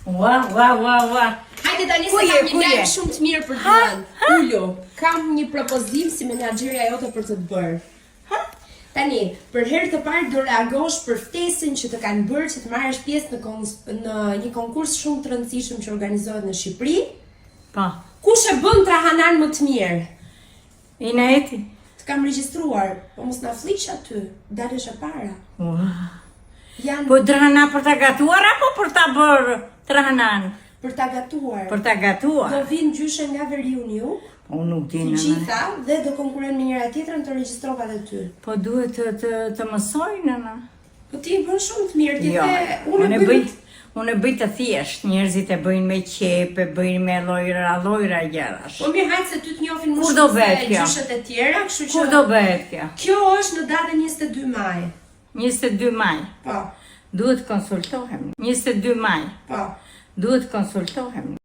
Ua. Hajde tani se kam një lajm shumë të mirë për të dhënë. Ulo, kam një propozim si menaxherja jote për të bërë. Tani, për herë të parë do reagosh për ftesën që të kanë bërë që të marrësh pjesë në një konkurs shumë të rëndësishëm që organizohet në Shqipëri. Po. Kush e bën trahanan më të mirë? Ineti. Të kam regjistruar, po mos na fliq aty, dalësh e para. Janë Po drahana për ta gatuar apo për ta bërë trahanan? për ta gatuar. Për ta gatuar. Do vinë gjyshe nga Veriuniu, Unë nuk di të nëna. gjitha, dhe do konkurrojnë me njëra tjetrën, të regjistrova dhe ty. Po duhet të mësoj nëna. Po ti bën shumë të mirë, ti Jo, the unë e bëj të thjesht, njerëzit e bëjnë me qepe, bëjnë me llojra gjërash. Po mirë, hajtë se ty të njohin më Kur do shumë bëhet se kjo? gjyshet e tjera, kështu që Kur do bëhet kjo? kjo është në datën 22 maj. 22 maj. Po, Duhet konsultohem. 22 maj. po. Duhet konsultohem.